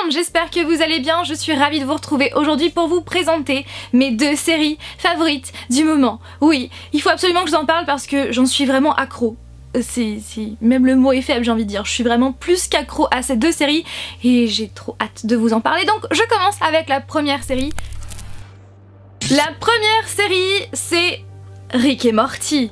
monde, j'espère que vous allez bien, je suis ravie de vous retrouver aujourd'hui pour vous présenter mes 2 séries favorites du moment. Oui, il faut absolument que je vous en parle parce que j'en suis vraiment accro. Même le mot est faible, j'ai envie de dire. Je suis vraiment plus qu'accro à ces 2 séries et j'ai trop hâte de vous en parler. Donc je commence avec la première série. La première série, c'est Rick et Morty.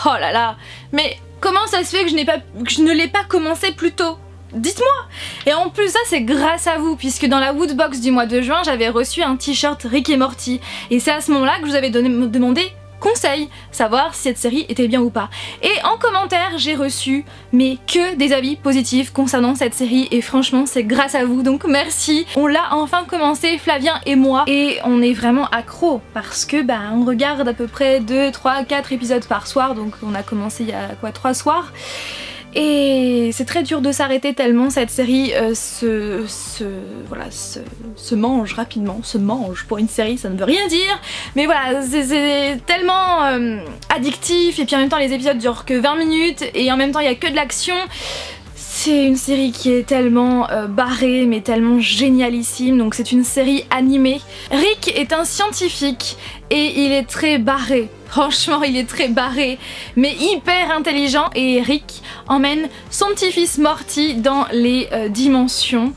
Oh là là, mais comment ça se fait que je ne l'ai pas commencé plus tôt? Dites-moi! Et en plus ça c'est grâce à vous, puisque dans la Woodbox du mois de juin j'avais reçu un t-shirt Rick et Morty. Et c'est à ce moment là que je vous avais demandé conseil, savoir si cette série était bien ou pas. Et en commentaire j'ai reçu mais que des avis positifs concernant cette série et franchement c'est grâce à vous, donc merci. On l'a enfin commencé, Flavien et moi, et on est vraiment accro parce que on regarde à peu près 2, 3, 4 épisodes par soir, donc on a commencé il y a quoi, 3 soirs. Et c'est très dur de s'arrêter tellement cette série se mange rapidement. Se mange pour une série, ça ne veut rien dire. Mais voilà, c'est tellement addictif, et puis en même temps les épisodes durent que 20 minutes et en même temps il n'y a que de l'action. C'est une série qui est tellement barrée mais tellement génialissime, donc c'est une série animée. Rick est un scientifique et il est très barré. Franchement il est très barré mais hyper intelligent, et Rick emmène son petit-fils Morty dans les dimensions,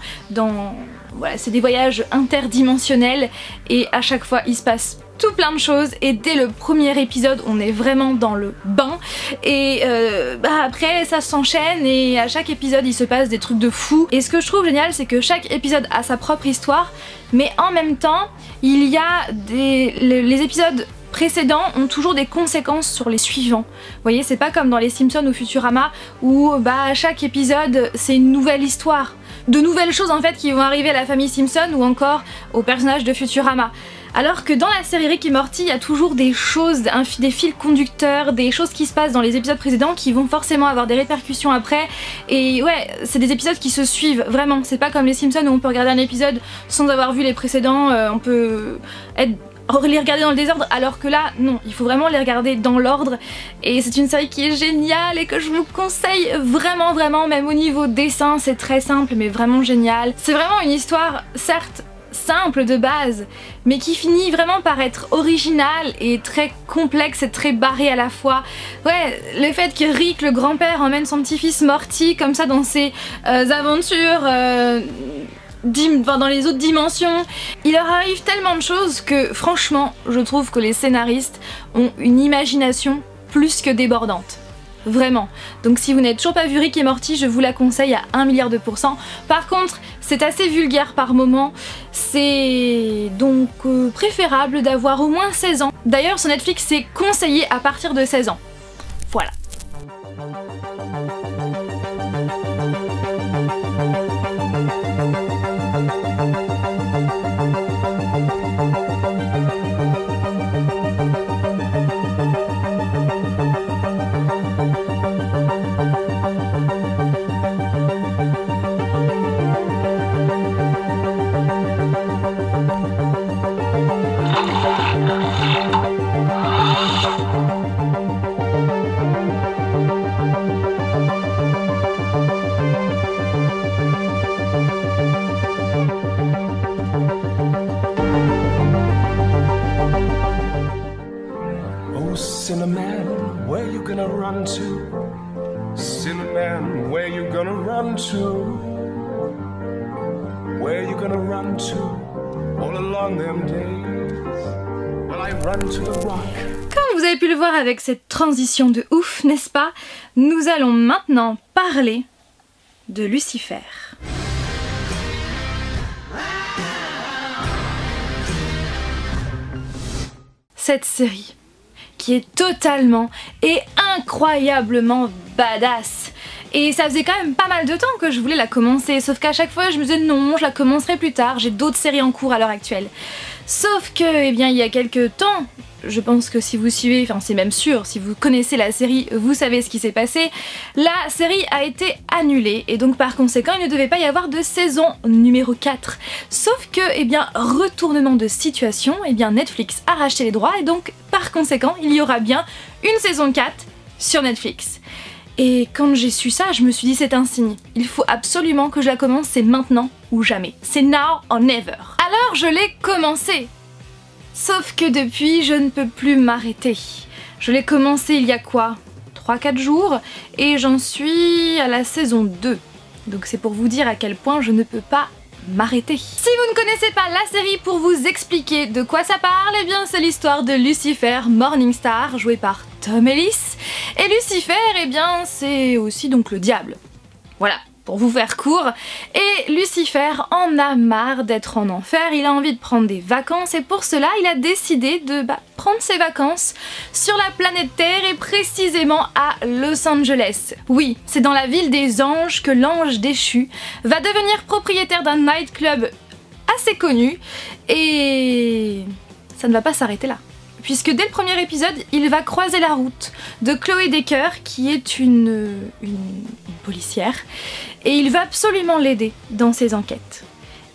voilà, c'est des voyages interdimensionnels et à chaque fois il se passe tout plein de choses, et dès le premier épisode on est vraiment dans le bain, et après ça s'enchaîne et à chaque épisode il se passe des trucs de fou. Et ce que je trouve génial c'est que chaque épisode a sa propre histoire, mais en même temps il y a les épisodes précédents ont toujours des conséquences sur les suivants. Vous voyez, c'est pas comme dans les Simpsons ou Futurama où à chaque épisode c'est une nouvelle histoire, de nouvelles choses en fait qui vont arriver à la famille Simpson ou encore aux personnages de Futurama. Alors que dans la série Rick et Morty, il y a toujours des choses, des fils conducteurs, des choses qui se passent dans les épisodes précédents qui vont forcément avoir des répercussions après. Et ouais, c'est des épisodes qui se suivent, vraiment. C'est pas comme les Simpsons où on peut regarder un épisode sans avoir vu les précédents, on peut les regarder dans le désordre, alors que là, non, il faut vraiment les regarder dans l'ordre. Et c'est une série qui est géniale et que je vous conseille vraiment, vraiment, même au niveau dessin, c'est très simple mais vraiment génial. C'est vraiment une histoire, certes, simple de base, mais qui finit vraiment par être original et très complexe et très barré à la fois. Ouais, le fait que Rick, le grand-père, emmène son petit-fils Morty comme ça dans ses aventures dans les autres dimensions, il leur arrive tellement de choses que franchement je trouve que les scénaristes ont une imagination plus que débordante. Vraiment. Donc si vous n'avez toujours pas vu Rick et Morty, je vous la conseille à 1 milliard de %. Par contre, c'est assez vulgaire par moments. C'est donc préférable d'avoir au moins 16 ans. D'ailleurs, sur Netflix, c'est conseillé à partir de 16 ans. Voilà. Cinnamon, where you gonna run to? Cinnamon, where you gonna run to? Where you gonna run to? All along them days, well I run to the rock. Comme vous avez pu le voir avec cette transition de ouf, n'est-ce pas? Nous allons maintenant parler de Lucifer. Cette série qui est totalement et incroyablement badass. Et ça faisait quand même pas mal de temps que je voulais la commencer, sauf qu'à chaque fois je me disais non, je la commencerai plus tard, j'ai d'autres séries en cours à l'heure actuelle. Sauf que, eh bien, il y a quelques temps, je pense que si vous suivez, enfin c'est même sûr, si vous connaissez la série, vous savez ce qui s'est passé, la série a été annulée et donc par conséquent il ne devait pas y avoir de saison numéro 4. Sauf que, eh bien, retournement de situation, eh bien Netflix a racheté les droits et donc par conséquent il y aura bien une saison 4 sur Netflix. Et quand j'ai su ça, je me suis dit c'est un signe, il faut absolument que je la commence, c'est maintenant ou jamais. C'est now or never. Alors je l'ai commencé. Sauf que depuis, je ne peux plus m'arrêter. Je l'ai commencé il y a quoi, 3-4 jours, et j'en suis à la saison 2. Donc c'est pour vous dire à quel point je ne peux pas m'arrêter. Si vous ne connaissez pas la série, pour vous expliquer de quoi ça parle, eh bien c'est l'histoire de Lucifer Morningstar, joué par Tom Ellis. Et Lucifer, eh bien c'est aussi donc le diable. Voilà, pour vous faire court. Et Lucifer en a marre d'être en enfer, il a envie de prendre des vacances et pour cela il a décidé de prendre ses vacances sur la planète Terre et précisément à Los Angeles. Oui, c'est dans la ville des anges que l'ange déchu va devenir propriétaire d'un nightclub assez connu et ça ne va pas s'arrêter là. Puisque dès le premier épisode, il va croiser la route de Chloé Decker, qui est une policière, et il va absolument l'aider dans ses enquêtes.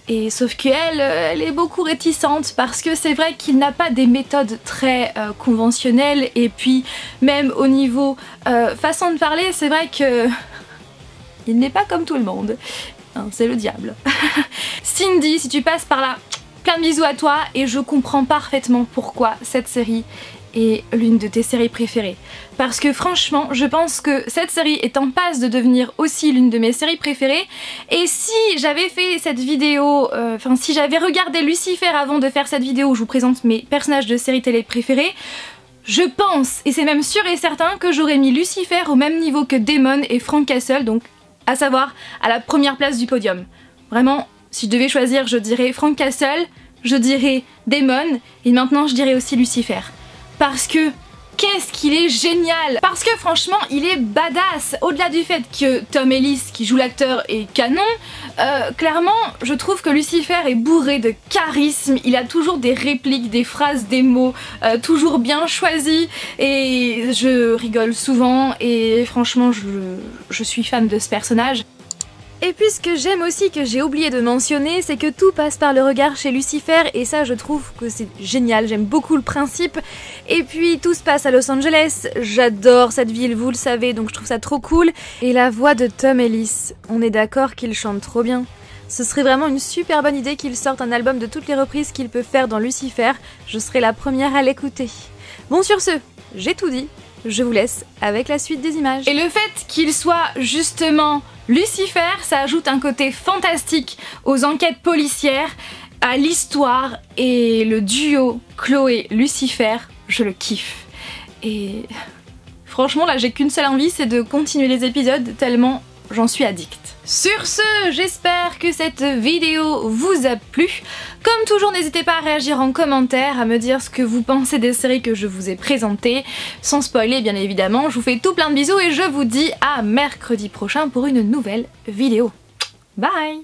Et sauf qu'elle, elle est beaucoup réticente parce que c'est vrai qu'il n'a pas des méthodes très conventionnelles et puis même au niveau façon de parler, c'est vrai que il n'est pas comme tout le monde. Hein, c'est le diable. Cindy, si tu passes par là, plein de bisous à toi et je comprends parfaitement pourquoi cette série est l'une de tes séries préférées. Parce que franchement, je pense que cette série est en passe de devenir aussi l'une de mes séries préférées. Et si j'avais fait cette vidéo, si j'avais regardé Lucifer avant de faire cette vidéo où je vous présente mes personnages de séries télé préférés, je pense, et c'est même sûr et certain, que j'aurais mis Lucifer au même niveau que Damon et Frank Castle, donc à savoir à la première place du podium. Vraiment, si je devais choisir, je dirais Frank Castle, je dirais Damon, et maintenant je dirais aussi Lucifer. Parce que qu'est-ce qu'il est génial! Parce que franchement, il est badass. Au-delà du fait que Tom Ellis, qui joue l'acteur, est canon, clairement, je trouve que Lucifer est bourré de charisme. Il a toujours des répliques, des phrases, des mots, toujours bien choisis. Et je rigole souvent, et franchement, je suis fan de ce personnage. Et puis ce que j'aime aussi, que j'ai oublié de mentionner, c'est que tout passe par le regard chez Lucifer et ça je trouve que c'est génial, j'aime beaucoup le principe. Et puis tout se passe à Los Angeles, j'adore cette ville, vous le savez, donc je trouve ça trop cool. Et la voix de Tom Ellis, on est d'accord qu'il chante trop bien. Ce serait vraiment une super bonne idée qu'il sorte un album de toutes les reprises qu'il peut faire dans Lucifer, je serai la première à l'écouter. Bon sur ce, j'ai tout dit, je vous laisse avec la suite des images. Et le fait qu'il soit justement Lucifer, ça ajoute un côté fantastique aux enquêtes policières, à l'histoire, et le duo Chloé-Lucifer, je le kiffe. Et franchement là j'ai qu'une seule envie, c'est de continuer les épisodes tellement j'en suis addict. Sur ce, j'espère que cette vidéo vous a plu. Comme toujours, n'hésitez pas à réagir en commentaire, à me dire ce que vous pensez des séries que je vous ai présentées, sans spoiler bien évidemment. Je vous fais tout plein de bisous et je vous dis à mercredi prochain pour une nouvelle vidéo. Bye!